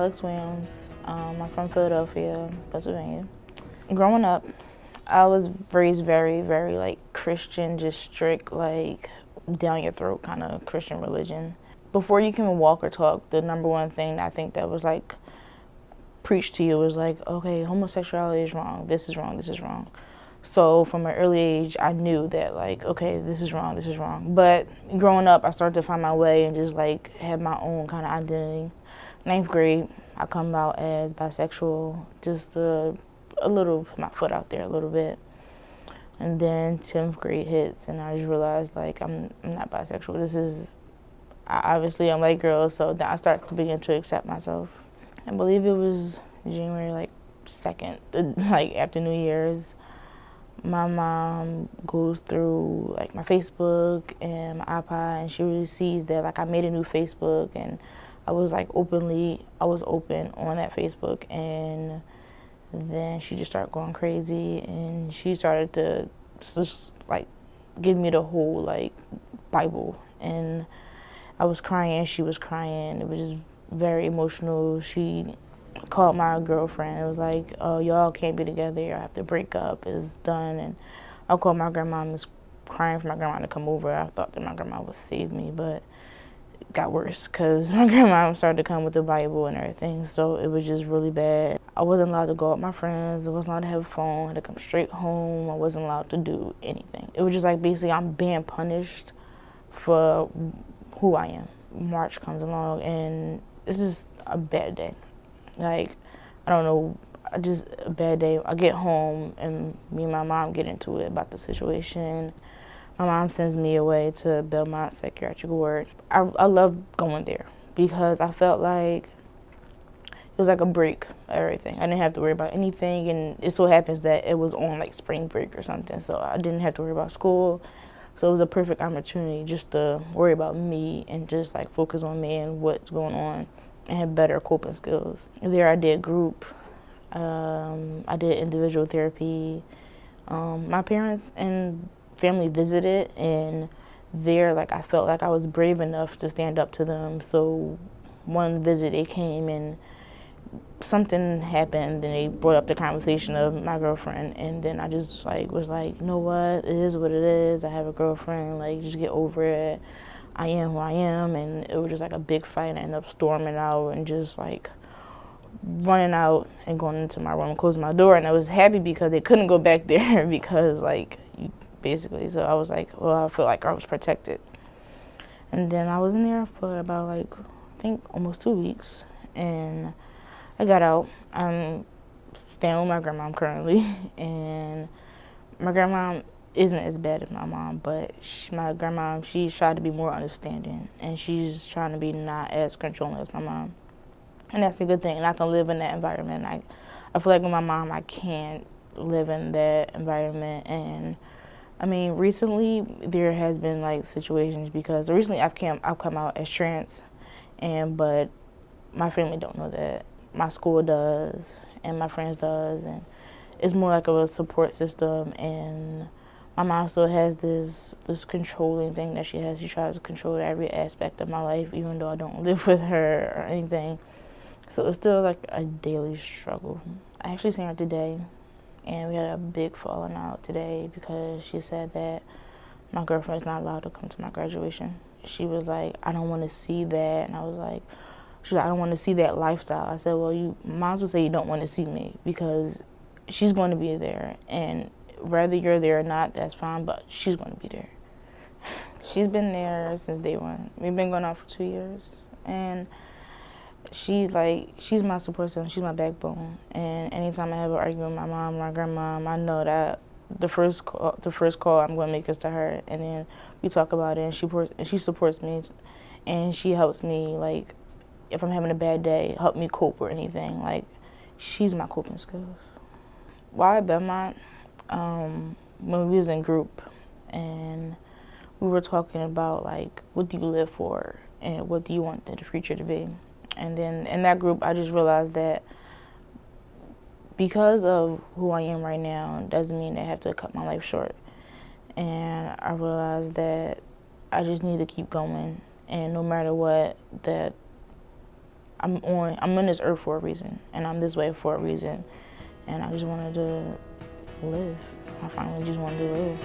Alex Williams. I'm from Philadelphia, Pennsylvania. Growing up, I was raised very, very like Christian, just strict, like down your throat kind of Christian religion. Before you can walk or talk, the number one thing I think that was like preached to you was like, okay, homosexuality is wrong, this is wrong, this is wrong. So from an early age, I knew that like, okay, this is wrong, this is wrong. But growing up, I started to find my way and just like have my own kind of identity. Ninth grade, I come out as bisexual, just a little, put my foot out there a little bit. And then 10th grade hits, and I just realized like I'm not bisexual. Obviously I'm like girls, so then I start to begin to accept myself. I believe it was January like 2nd, like after New Year's. My mom goes through like my Facebook and my iPod, and she really sees that like I made a new Facebook, and I was open on that Facebook, and then she just started going crazy, and she started to just like give me the whole like Bible, and I was crying, she was crying. It was just very emotional. She called my girlfriend. It was like, oh, y'all can't be together. Y'all have to break up. It's done. And I called my grandma and was crying for my grandma to come over. I thought that my grandma would save me, but it got worse because my grandma started to come with the Bible and everything. So it was just really bad. I wasn't allowed to go out with my friends. I wasn't allowed to have a phone. I had to come straight home. I wasn't allowed to do anything. It was just like basically I'm being punished for who I am. March comes along, and this is a bad day. Like, I don't know, just a bad day. I get home, and me and my mom get into it about the situation. My mom sends me away to Belmont Psychiatric Ward. I love going there because I felt like it was like a break of everything. I didn't have to worry about anything, and it so happens that it was on like spring break or something, so I didn't have to worry about school. So it was a perfect opportunity just to worry about me and just like focus on me and what's going on and have better coping skills. There I did group, I did individual therapy. My parents and family visited, and there like I felt like I was brave enough to stand up to them. So one visit they came and something happened, and they brought up the conversation of my girlfriend, and then I just like was like, you know what, it is what it is. I have a girlfriend, like just get over it. I am who I am. And it was just like a big fight. I ended up storming out and just like running out and going into my room and closing my door, and I was happy because they couldn't go back there because like basically, so I was like, well, I feel like I was protected. And then I was in there for about like I think almost 2 weeks, and I got out. I'm staying with my grandma currently, and my grandma isn't as bad as my mom, but my grandma, she's tried to be more understanding, and she's trying to be not as controlling as my mom. And that's a good thing, and I can live in that environment. I feel like with my mom, I can't live in that environment. And I mean, recently there has been like situations because recently I've come out as trans, but my family don't know that. My school does, and my friends does, and it's more like a support system. And my mom still has this controlling thing that she has. She tries to control every aspect of my life, even though I don't live with her or anything. So it's still like a daily struggle. I actually seen her today, and we had a big falling out today because she said that my girlfriend's not allowed to come to my graduation. She was like, I don't want to see that, and I was like, she's like, I don't want to see that lifestyle. I said, well, you might as well say you don't want to see me because she's going to be there, and whether you're there or not, that's fine, but she's going to be there. She's been there since day one. We've been going on for 2 years, and she's my support system. She's my backbone. And anytime I have an argument with my mom, my grandma, I know that the first call I'm going to make is to her, and then we talk about it, and she supports me, and she helps me like if I'm having a bad day, help me cope or anything. Like, she's my coping skills. While at Belmont, when we was in group, and we were talking about like, what do you live for, and what do you want the future to be? And then in that group, I just realized that because of who I am right now doesn't mean I have to cut my life short. and I realized that I just need to keep going, and no matter what, that I'm on this earth for a reason, and I'm this way for a reason, and I just wanted to live. I finally just wanted to live.